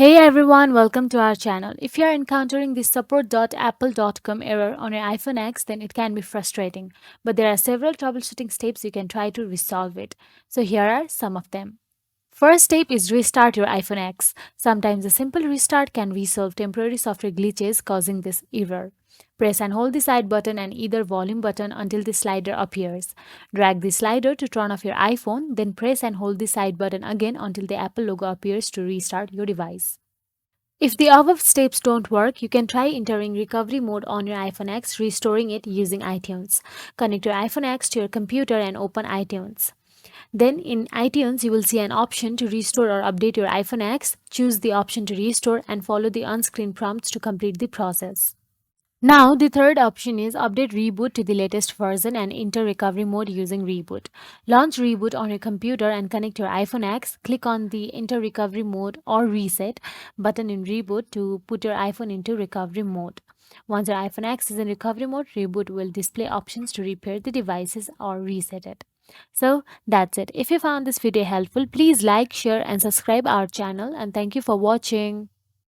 Hey everyone, welcome to our channel. If you are encountering the support.apple.com error on your iPhone X, then it can be frustrating. But there are several troubleshooting steps you can try to resolve it. So here are some of them. First step is restart your iPhone X. Sometimes a simple restart can resolve temporary software glitches causing this error. Press and hold the side button and either volume button until the slider appears. Drag the slider to turn off your iPhone, then press and hold the side button again until the Apple logo appears to restart your device. If the above steps don't work, you can try entering recovery mode on your iPhone X, restoring it using iTunes. Connect your iPhone X to your computer and open iTunes. Then in iTunes, you will see an option to restore or update your iPhone X. Choose the option to restore and follow the on-screen prompts to complete the process. Now, the third option is update reboot to the latest version and enter recovery mode using reboot. Launch reboot on your computer and connect your iPhone X. Click on the enter recovery mode or reset button in reboot to put your iPhone into recovery mode. Once your iPhone X is in recovery mode, reboot will display options to repair the devices or reset it. So that's it. If you found this video helpful, please like, share and subscribe our channel and thank you for watching.